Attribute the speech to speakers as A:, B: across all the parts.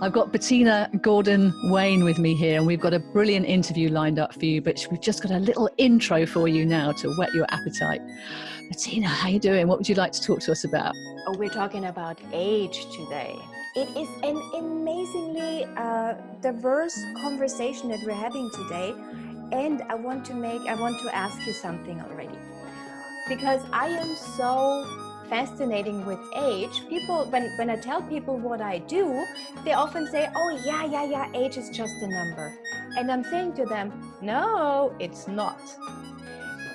A: I've got Bettina Gordon Wayne with me here, and we've got a brilliant interview lined up for you, but we've just got a little intro for you now to whet your appetite. Bettina, how you doing? What would you like to talk to us about?
B: Oh, we're talking about age today. It is an amazingly diverse conversation that we're having today, and I want to ask you something already, because I am so fascinating with age. People, when I tell people what I do, they often say, oh yeah, age is just a number. And I'm saying to them, no, it's not.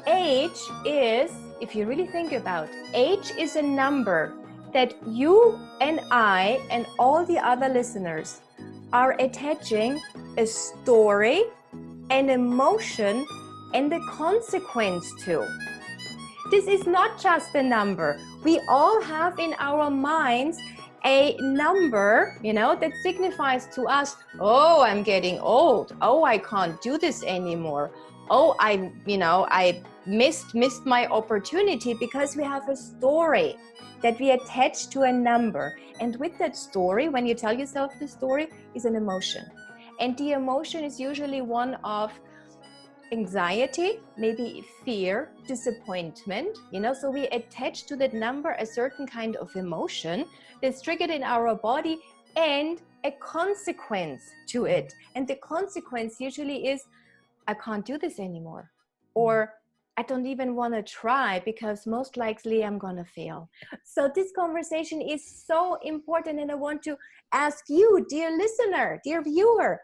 B: Age is, if you really think about, age is a number that you and I and all the other listeners are attaching a story, an emotion, and a consequence to. This is not just a number. We all have in our minds a number, that signifies to us, oh, I'm getting old. Oh, I can't do this anymore. Oh, I missed my opportunity, because we have a story that we attach to a number. And with that story, when you tell yourself the story, is an emotion. And the emotion is usually one of anxiety, maybe fear, disappointment, so we attach to that number a certain kind of emotion that's triggered in our body and a consequence to it. And the consequence usually is, I can't do this anymore, or I don't even want to try because most likely I'm going to fail. So this conversation is so important, and I want to ask you, dear listener, dear viewer,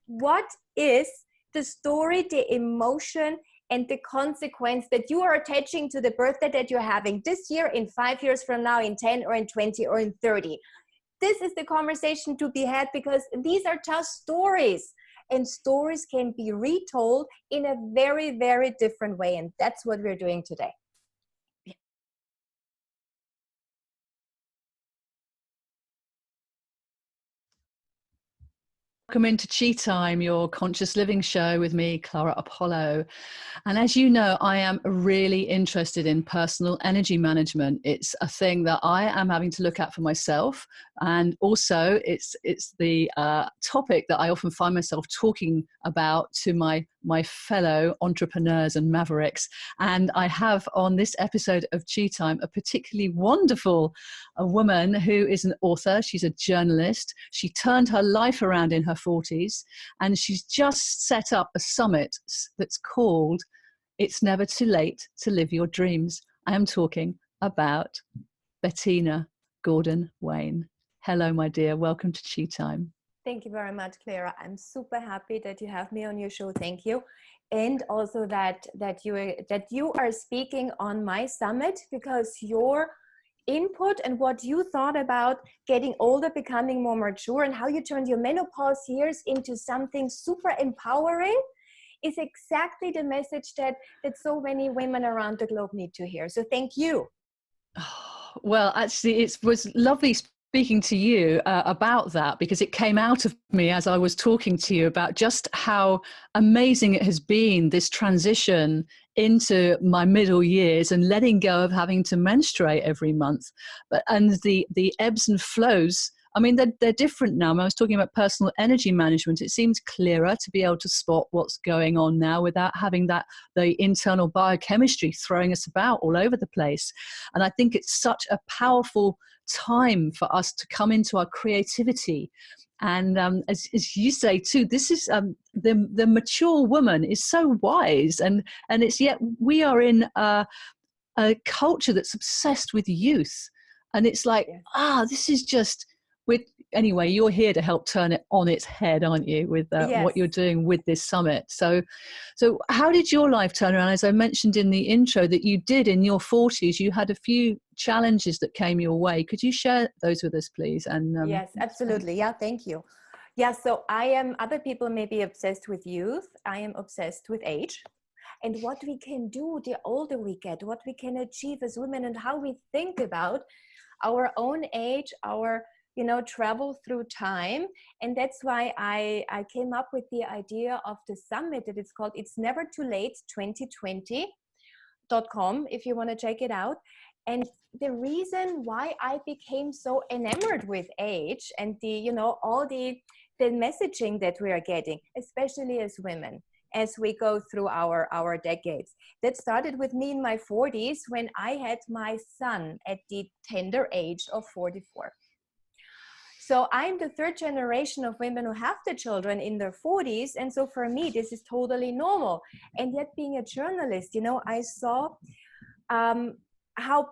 B: what is the story, the emotion, and the consequence that you are attaching to the birthday that you're having this year, in 5 years from now, in 10 or in 20 or in 30? This is the conversation to be had, because these are just stories. And stories can be retold in a very, very different way. And that's what we're doing today.
A: Welcome into Chi Time, your conscious living show with me, Clara Apollo. And as you know, I am really interested in personal energy management. It's a thing that I am having to look at for myself. And also it's the topic that I often find myself talking about to my fellow entrepreneurs and mavericks. And I have on this episode of Chi Time a particularly wonderful woman who is an author. She's a journalist. She turned her life around in her 40s, and she's just set up a summit that's called It's Never Too Late to Live Your Dreams. I am talking about Bettina Gordon Wayne. Hello, my dear. Welcome to Chi Time.
B: Thank you very much, Clara. I'm super happy that you have me on your show. Thank you. And also that you are speaking on my summit, because your input and what you thought about getting older, becoming more mature, and how you turned your menopause years into something super empowering is exactly the message that so many women around the globe need to hear. So thank you.
A: Oh, well, actually, it was lovely speaking to you about that, because it came out of me as I was talking to you about just how amazing it has been, this transition into my middle years and letting go of having to menstruate every month. And the ebbs and flows, I mean, they're different now. I was talking about personal energy management. It seems clearer to be able to spot what's going on now without having the internal biochemistry throwing us about all over the place. And I think it's such a powerful time for us to come into our creativity. And as you say too, this is the mature woman is so wise, and it's yet we are in a culture that's obsessed with youth, and it's like, this is just anyway, you're here to help turn it on its head, aren't you, with what you're doing with this summit. So how did your life turn around? As I mentioned in the intro, that you did in your 40s, you had a few challenges that came your way. Could you share those with us, please? And
B: yes, absolutely. Yeah, thank you. Yeah, so other people may be obsessed with youth. I am obsessed with age and what we can do the older we get, what we can achieve as women, and how we think about our own age, our travel through time. And that's why I came up with the idea of the summit that it's called It's Never Too Late 2020.com, if you want to check it out. And the reason why I became so enamored with age and the, you know, all the messaging that we are getting, especially as women, as we go through our decades, that started with me in my 40s when I had my son at the tender age of 44. So I'm the third generation of women who have the children in their 40s. And so for me, this is totally normal. And yet being a journalist, you know, I saw how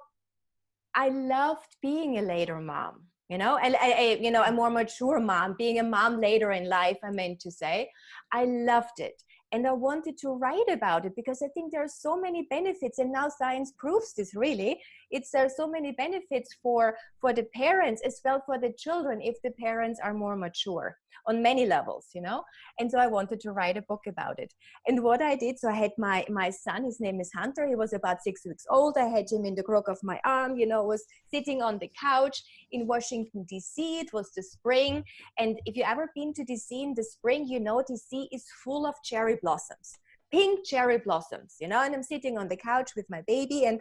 B: I loved being a later mom, you know, and you know, a more mature mom, being a mom later in life, I meant to say. I loved it. And I wanted to write about it because I think there are so many benefits. And now science proves this really. There are so many benefits for the parents as well for the children if the parents are more mature on many levels, you know. And so I wanted to write a book about it. And what I did, so I had my son, his name is Hunter. He was about 6 weeks old. I had him in the crook of my arm, you know, was sitting on the couch in Washington, D.C. It was the spring. And if you ever been to D.C. in the spring, you know, D.C. is full of cherry blossoms, pink cherry blossoms, you know, and I'm sitting on the couch with my baby, and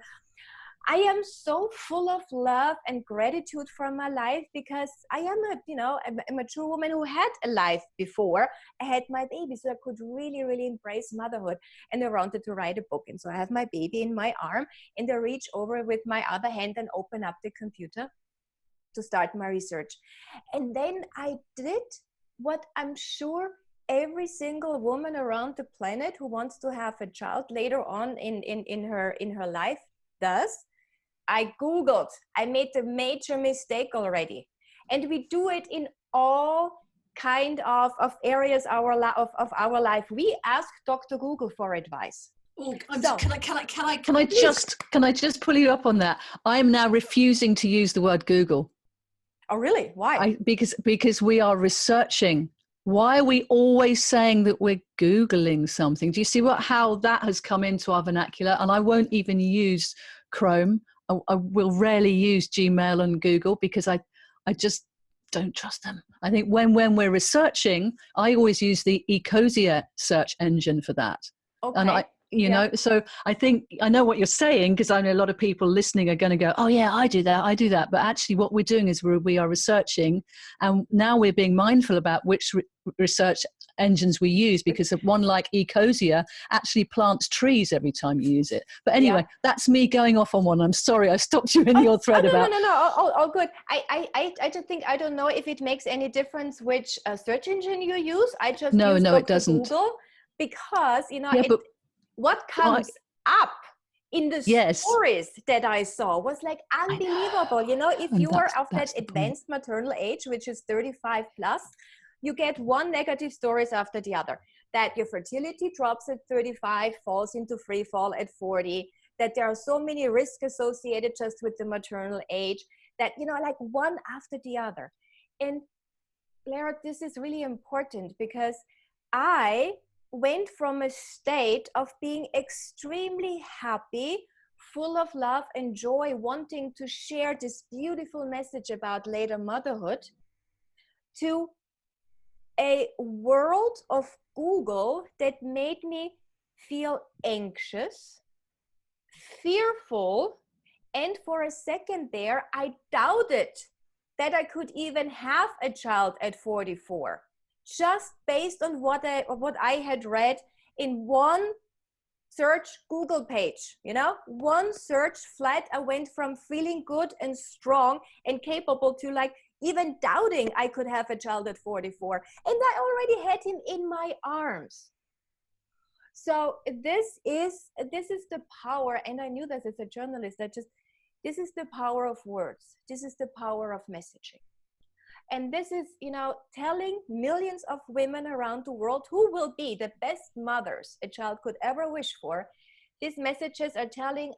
B: I am so full of love and gratitude for my life because I am a mature woman who had a life before I had my baby, so I could really, really embrace motherhood. And I wanted to write a book, and so I have my baby in my arm, and I reach over with my other hand and open up the computer to start my research. And then I did what I'm sure every single woman around the planet who wants to have a child later on in her life does. I Googled. I made the major mistake already. And we do it in all kind of areas of our life. We ask Dr. Google for advice.
A: Oh, so, can I just pull you up on that? I am now refusing to use the word Google.
B: Oh, really? Why?
A: Because we are researching. Why are we always saying that we're Googling something? Do you see how that has come into our vernacular? And I won't even use Chrome. I will rarely use Gmail and Google because I just don't trust them. I think when we're researching, I always use the Ecosia search engine for that.
B: Okay.
A: And you know, so I think I know what you're saying because I know a lot of people listening are going to go, oh yeah, I do that. But actually what we're doing is we are researching, and now we're being mindful about which research engines we use, because of one like Ecosia actually plants trees every time you use it. But anyway, that's me going off on one. I'm sorry, I stopped you in your thread about.
B: No, all good. I just think, I don't know if it makes any difference which search engine you use. I just use
A: it doesn't.
B: Google because, you know, what comes up in the stories that I saw was like unbelievable. You know, if you are of that advanced maternal age, which is 35 plus, you get one negative stories after the other. That your fertility drops at 35, falls into free fall at 40, that there are so many risks associated just with the maternal age, that, you know, like one after the other. And Lara, this is really important because I went from a state of being extremely happy, full of love and joy, wanting to share this beautiful message about later motherhood, to a world of Google that made me feel anxious, fearful, and for a second there, I doubted that I could even have a child at 44. Just based on what I had read in one search Google page, you know, one search flat, I went from feeling good and strong and capable to like even doubting I could have a child at 44. And I already had him in my arms. So this is the power, and I knew this as a journalist, this is the power of words. This is the power of messaging. And this is, you know, telling millions of women around the world who will be the best mothers a child could ever wish for. These messages are telling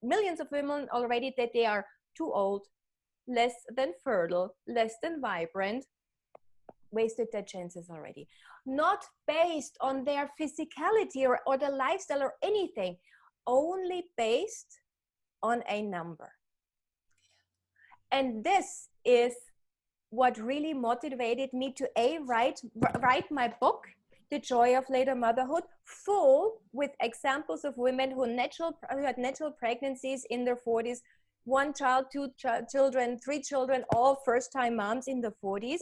B: millions of women already that they are too old, less than fertile, less than vibrant, wasted their chances already. Not based on their physicality or their lifestyle or anything, only based on a number. And this is what really motivated me to write my book, The Joy of Later Motherhood, full with examples of women who had natural pregnancies in their 40s, one child, two children, three children, all first-time moms in the 40s,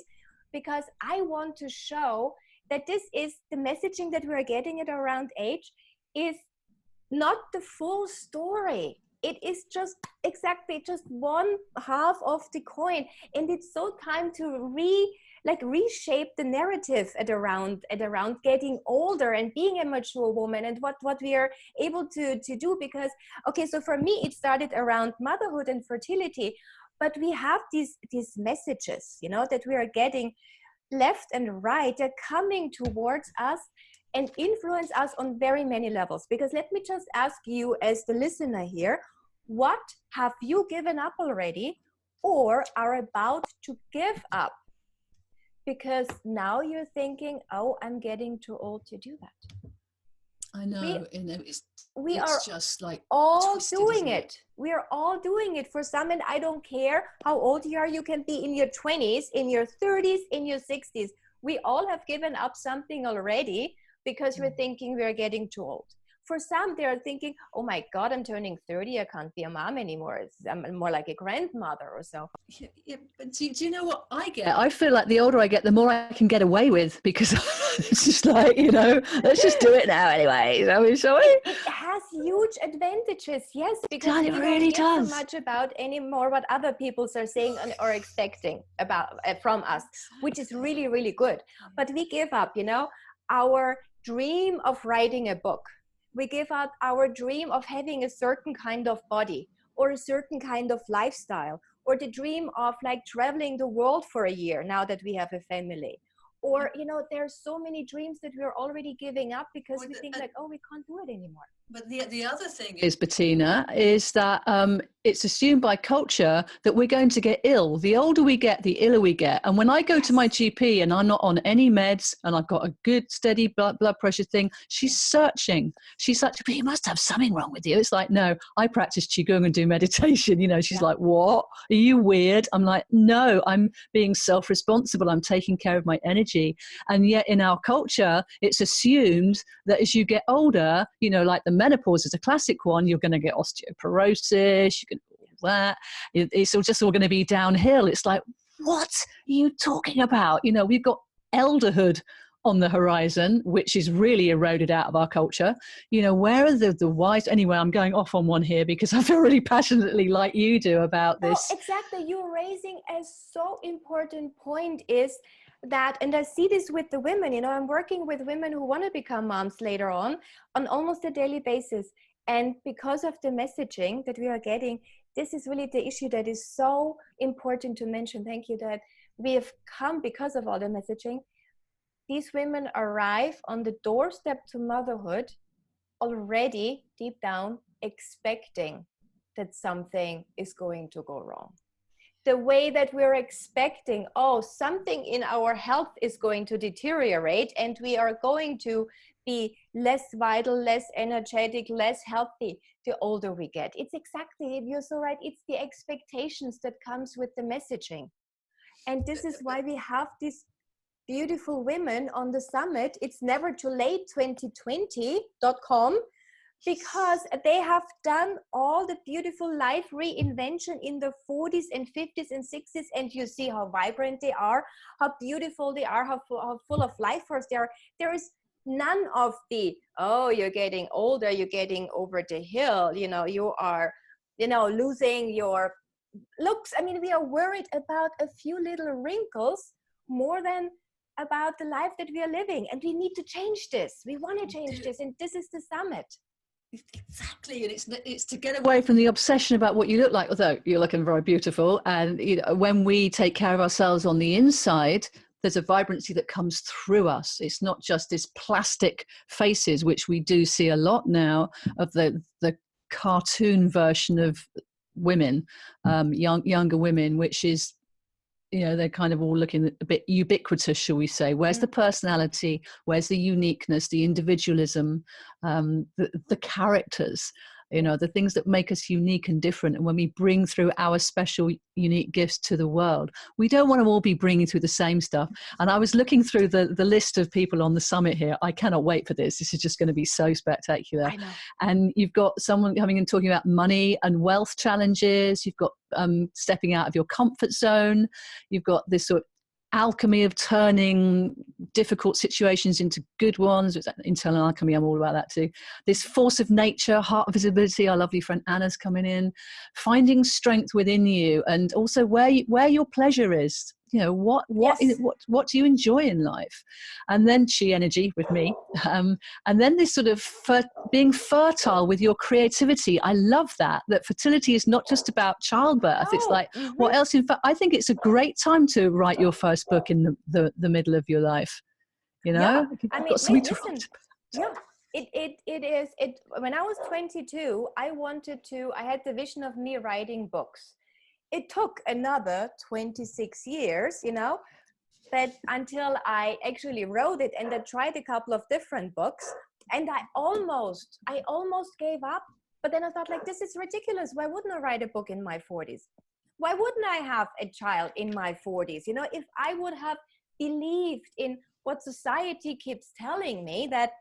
B: because I want to show that this is the messaging that we're getting at around age is not the full story. It is just exactly just one half of the coin, and it's so time to reshape the narrative at around getting older and being a mature woman, and what we are able to do. Because okay, so for me it started around motherhood and fertility, but we have these messages, you know, that we are getting left and right. They're coming towards us and influence us on very many levels. Because let me just ask you as the listener here, what have you given up already or are about to give up? Because now you're thinking, oh, I'm getting too old to do that.
A: I know,
B: we
A: it's
B: are
A: just like
B: all
A: twisted,
B: doing it. We are all doing it for some, and I don't care how old you are. You can be in your 20s, in your 30s, in your 60s. We all have given up something already because we're thinking we're getting too old. For some, they're thinking, oh my God, I'm turning 30. I can't be a mom anymore. I'm more like a grandmother or so.
A: Yeah, but do you know what I get? I feel like the older I get, the more I can get away with, because it's just like, you know, let's just do it now anyway. I mean, shall we?
B: It has huge advantages, yes, because
A: It
B: we
A: really
B: don't give
A: does.
B: so much about anymore what other people are saying or expecting about from us, which is really, really good. But we give up, you know, our dream of writing a book. We give up our dream of having a certain kind of body or a certain kind of lifestyle, or the dream of like traveling the world for a year now that we have a family. Or, you know, there's so many dreams that we're already giving up because we think like, oh, we can't do it anymore.
A: But the other thing is, Bettina, is that it's assumed by culture that we're going to get ill. The older we get, the iller we get. And when I go to my GP and I'm not on any meds and I've got a good steady blood pressure thing, she's searching. She's like, but you must have something wrong with you. It's like, no, I practice Qigong and do meditation. You know, she's like, what? Are you weird? I'm like, no, I'm being self-responsible. I'm taking care of my energy. And yet in our culture, it's assumed that as you get older, you know, like the menopause is a classic one, you're going to get osteoporosis, you can all that. It's just all going to be downhill. It's like, what are you talking about? You know, we've got elderhood on the horizon, which is really eroded out of our culture. You know, where are the wise? Anyway, I'm going off on one here because I feel really passionately like you do about this.
B: No, exactly. You're raising a so important point is that, and I see this with the women, you know, I'm working with women who want to become moms later on almost a daily basis. And because of the messaging that we are getting, this is really the issue that is so important to mention. Thank you, that we have come because of all the messaging. These women arrive on the doorstep to motherhood already deep down expecting that something is going to go wrong. The way that we're expecting, oh, something in our health is going to deteriorate and we are going to be less vital, less energetic, less healthy the older we get. It's exactly, you're so right, it's the expectations that comes with the messaging. And this is why we have these beautiful women on the summit. It's never too late 2020.com, because they have done all the beautiful life reinvention in the 40s and 50s and 60s, and you see how vibrant they are, how beautiful they are, how full of life force they are. There is none of the, oh, you're getting older, you're getting over the hill, you know, you are, you know, losing your looks. I mean, we are worried about a few little wrinkles more than about the life that we are living, and we need to change this. We want to change this, and this is the summit.
A: Exactly, and it's to get away from the obsession about what you look like, although you're looking very beautiful. And you know, when we take care of ourselves on the inside, there's a vibrancy that comes through us. It's not just this plastic faces, which we do see a lot now, of the cartoon version of women, younger women, which is, you know, they're kind of all looking a bit ubiquitous, shall we say. Where's the personality? Where's the uniqueness, the individualism, the characters? the things that make us unique and different. And when we bring through our special, unique gifts to the world, we don't want to all be bringing through the same stuff. And I was looking through the list of people on the summit here. I cannot wait for this. This is just going to be so spectacular.
B: I know.
A: And you've got someone coming and talking about money and wealth challenges. You've got stepping out of your comfort zone. You've got this sort of alchemy of turning difficult situations into good ones. Internal alchemy, I'm all about that too. This force of nature, heart visibility. Our lovely friend Anna's coming in. Finding strength within you, and also where your pleasure is. What do you enjoy in life? And then chi energy with me, and then this sort of being fertile with your creativity. I love that fertility is not just about childbirth. It's like what else? In fact, I think it's a great time to write your first book in the middle of your life.
B: Yeah, I mean, listen,
A: yeah.
B: It is. When I was 22, I had the vision of me writing books. It took another 26 years, that until I actually wrote it, and I tried a couple of different books, and I almost gave up. But then I thought, like, this is ridiculous. Why wouldn't I write a book in my 40s? Why wouldn't I have a child in my 40s? If I would have believed in what society keeps telling me, that,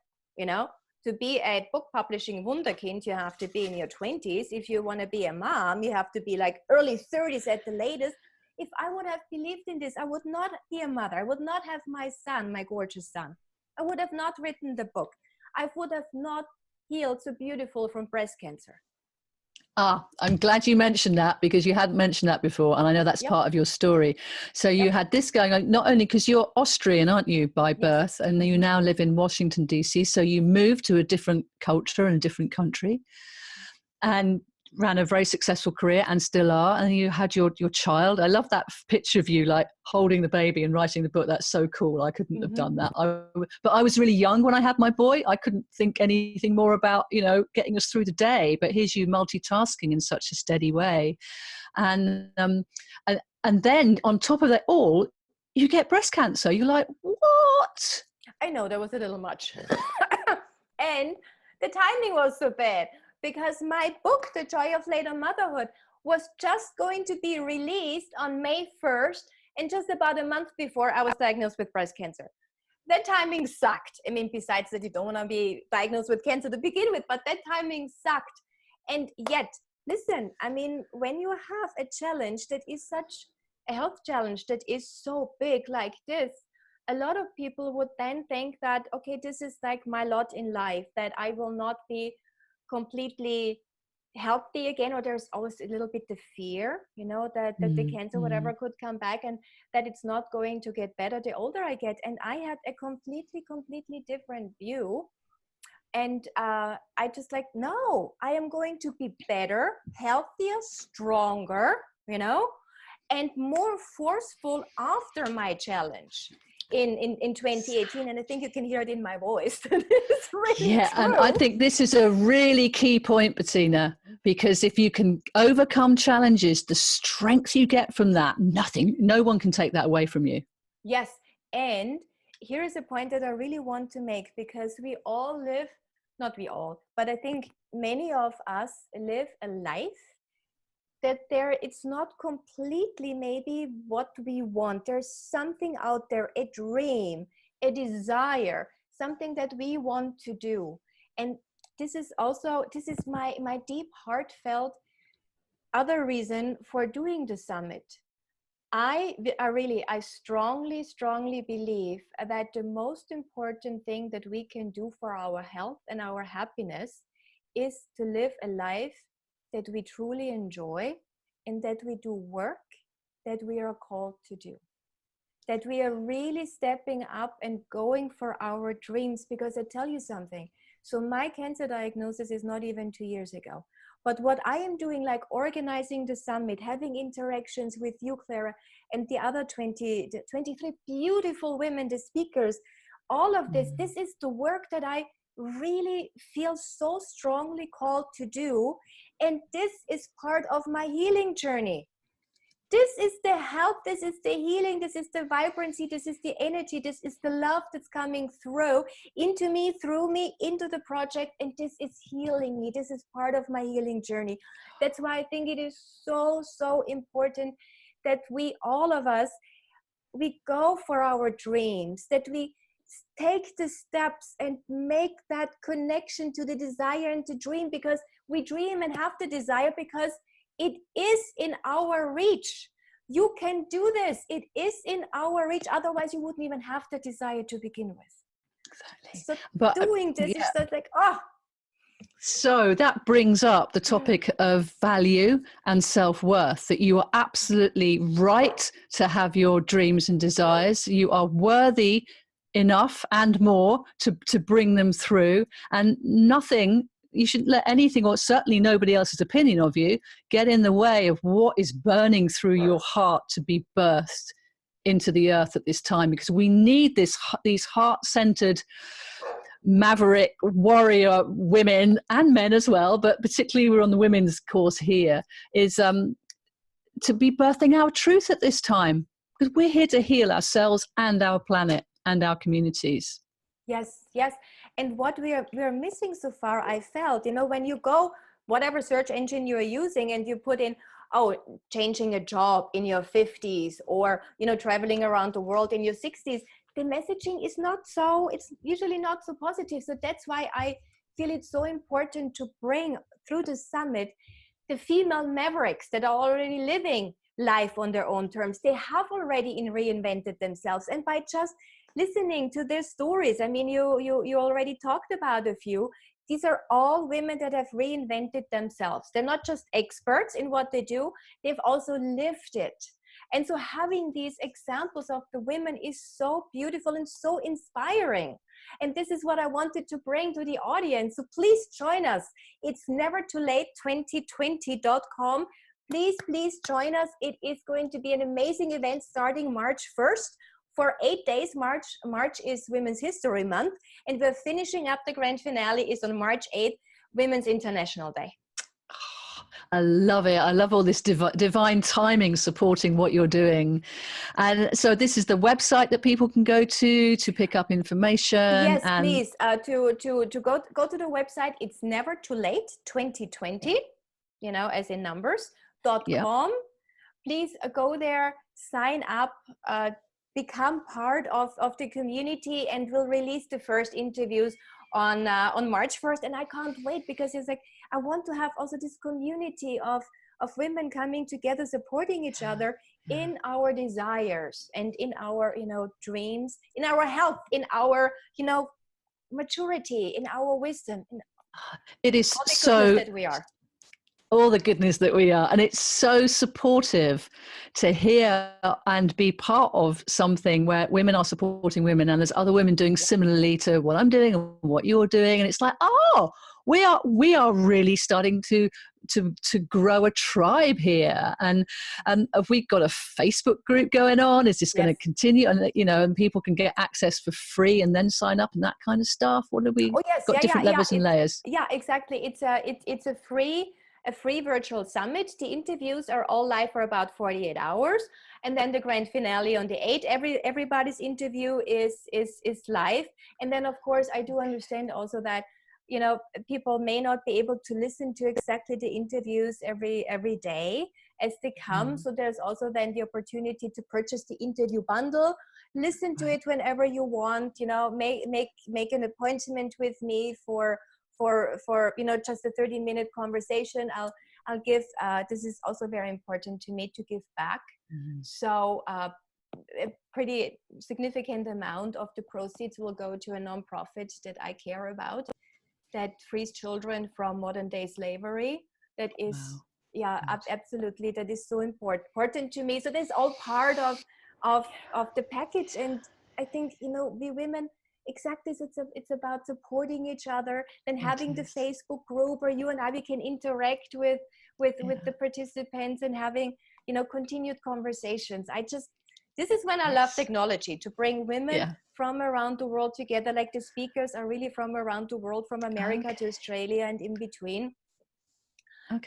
B: to be a book publishing wunderkind, you have to be in your 20s. If you want to be a mom, you have to be like early 30s at the latest. If I would have believed in this, I would not be a mother. I would not have my son, my gorgeous son. I would have not written the book. I would have not healed so beautiful from breast cancer.
A: I'm glad you mentioned that, because you hadn't mentioned that before. And I know that's part of your story. So you had this going on, not only because you're Austrian, aren't you, by birth, and you now live in Washington, D.C. So you moved to a different culture and a different country and ran a very successful career, and still are. And you had your child. I love that picture of you like holding the baby and writing the book. That's so cool. I couldn't have done that. But I was really young when I had my boy. I couldn't think anything more about, getting us through the day. But here's you multitasking in such a steady way. And then on top of that all, you get breast cancer. You're like, what?
B: I know, that was a little much. And the timing was so bad, because my book, The Joy of Later Motherhood, was just going to be released on May 1st. And just about a month before, I was diagnosed with breast cancer. That timing sucked. I mean, besides that, you don't want to be diagnosed with cancer to begin with, but that timing sucked. And yet, listen, I mean, when you have a challenge that is such a health challenge that is so big like this, a lot of people would then think that, okay, this is like my lot in life, that I will not be completely healthy again, or there's always a little bit the fear, that the cancer, whatever, could come back, and that it's not going to get better the older I get. And I had a completely different view. And I just like, no, I am going to be better, healthier, stronger, and more forceful after my challenge in 2018. And I think you can hear it in my voice. It's really true.
A: And I think this is a really key point, Bettina, because if you can overcome challenges, the strength you get from that, no one can take that away from you.
B: Yes. And here is a point that I really want to make, because we all live, not we all, but I think many of us live a life that it's not completely maybe what we want. There's something out there, a dream, a desire, something that we want to do. And this is my deep, heartfelt other reason for doing the summit. I strongly believe that the most important thing that we can do for our health and our happiness is to live a life that we truly enjoy, and that we do work that we are called to do, that we are really stepping up and going for our dreams. Because I tell you something, so my cancer diagnosis is not even 2 years ago. But what I am doing, like organizing the summit, having interactions with you, Clara, and the other 23 beautiful women, the speakers, all of this is the work that I really feel so strongly called to do. And this is part of my healing journey. This is the help, this is the healing, this is the vibrancy, this is the energy, this is the love that's coming through into me, through me, into the project, and this is healing me. This is part of my healing journey. That's why I think it is so, so important that we, all of us, we go for our dreams, that we take the steps and make that connection to the desire and the dream, because we dream and have the desire because it is in our reach. You can do this. It is in our reach. Otherwise, you wouldn't even have the desire to begin with.
A: Exactly.
B: So
A: But
B: doing this is just like, oh.
A: So that brings up the topic of value and self-worth, that you are absolutely right to have your dreams and desires. You are worthy enough and more to bring them through, and nothing, you shouldn't let anything, or certainly nobody else's opinion of you, get in the way of what is burning through your heart to be birthed into the earth at this time, because we need these heart-centered maverick warrior women and men as well, but particularly we're on the women's course here, is to be birthing our truth at this time, because we're here to heal ourselves and our planet and our communities.
B: Yes, yes. And what we're missing so far, I felt, when you go, whatever search engine you're using, and you put in, oh, changing a job in your 50s, or, traveling around the world in your 60s, the messaging is it's usually not so positive. So that's why I feel it's so important to bring through the summit the female mavericks that are already living life on their own terms. They have already reinvented themselves. And by just listening to their stories, I mean, you already talked about a few. These are all women that have reinvented themselves. They're not just experts in what they do, they've also lived it. And so having these examples of the women is so beautiful and so inspiring. And this is what I wanted to bring to the audience. So please join us. It's nevertoolate2020.com. Please join us. It is going to be an amazing event starting March 1st. For 8 days. March is Women's History Month, and we're finishing up. The grand finale is on March 8th, Women's International Day.
A: I love it. I love all this divine timing supporting what you're doing. And so this is the website that people can go to pick up information.
B: Yes,
A: and
B: please. To go to the website. It's nevertoolate2020, as in numbers.com.
A: Yeah.
B: Please go there, sign up, become part of the community, and we'll release the first interviews on March 1st. And I can't wait, because it's like, I want to have also this community of women coming together, supporting each other in our desires and in our, dreams, in our health, in our, maturity, in our wisdom.
A: It is
B: all the
A: so
B: that we are.
A: All the goodness that we are. And it's so supportive to hear and be part of something where women are supporting women, and there's other women doing similarly to what I'm doing and what you're doing. And it's like, oh, we are really starting to grow a tribe here. And have we got a Facebook group going on? Is this going to continue? And and people can get access for free and then sign up and that kind of stuff. What do we got? Different levels and layers.
B: Yeah, exactly. It's a free virtual summit. The interviews are all live for about 48 hours, and then the grand finale on the 8th. Everybody's interview is live. And then, of course, I do understand also that people may not be able to listen to exactly the interviews every day as they come. So there's also then the opportunity to purchase the interview bundle, listen to it whenever you want. Make an appointment with me for just a 30-minute conversation. I'll give, this is also very important to me, to give back. So a pretty significant amount of the proceeds will go to a nonprofit that I care about, that frees children from modern day slavery. That is, absolutely, that is so important to me. So that's all part of the package. And I think, we women, exactly, so it's about supporting each other, then having the Facebook group where you and I, we can interact with the participants, and having continued conversations. This is when I love technology, to bring women from around the world together. Like, the speakers are really from around the world, from America to Australia and in between.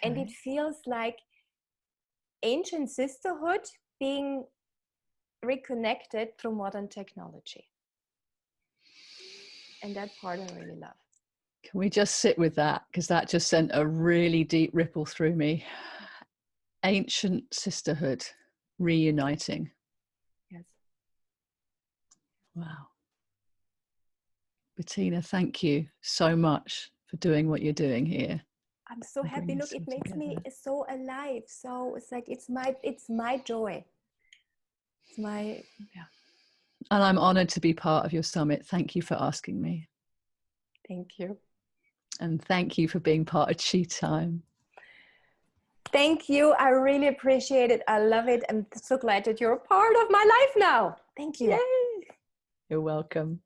B: And it feels like ancient sisterhood being reconnected through modern technology. And that part I really love.
A: Can we just sit with that? Because that just sent a really deep ripple through me. Ancient sisterhood reuniting.
B: Yes.
A: Wow. Bettina, thank you so much for doing what you're doing here.
B: I'm so happy. Look, it makes me so alive. So it's like it's my joy. It's my
A: And I'm honored to be part of your summit. Thank you for asking me.
B: Thank you.
A: And thank you for being part of Chi Time.
B: Thank you. I really appreciate it. I love it. I'm so glad that you're a part of my life now. Thank you.
A: Yay. You're welcome.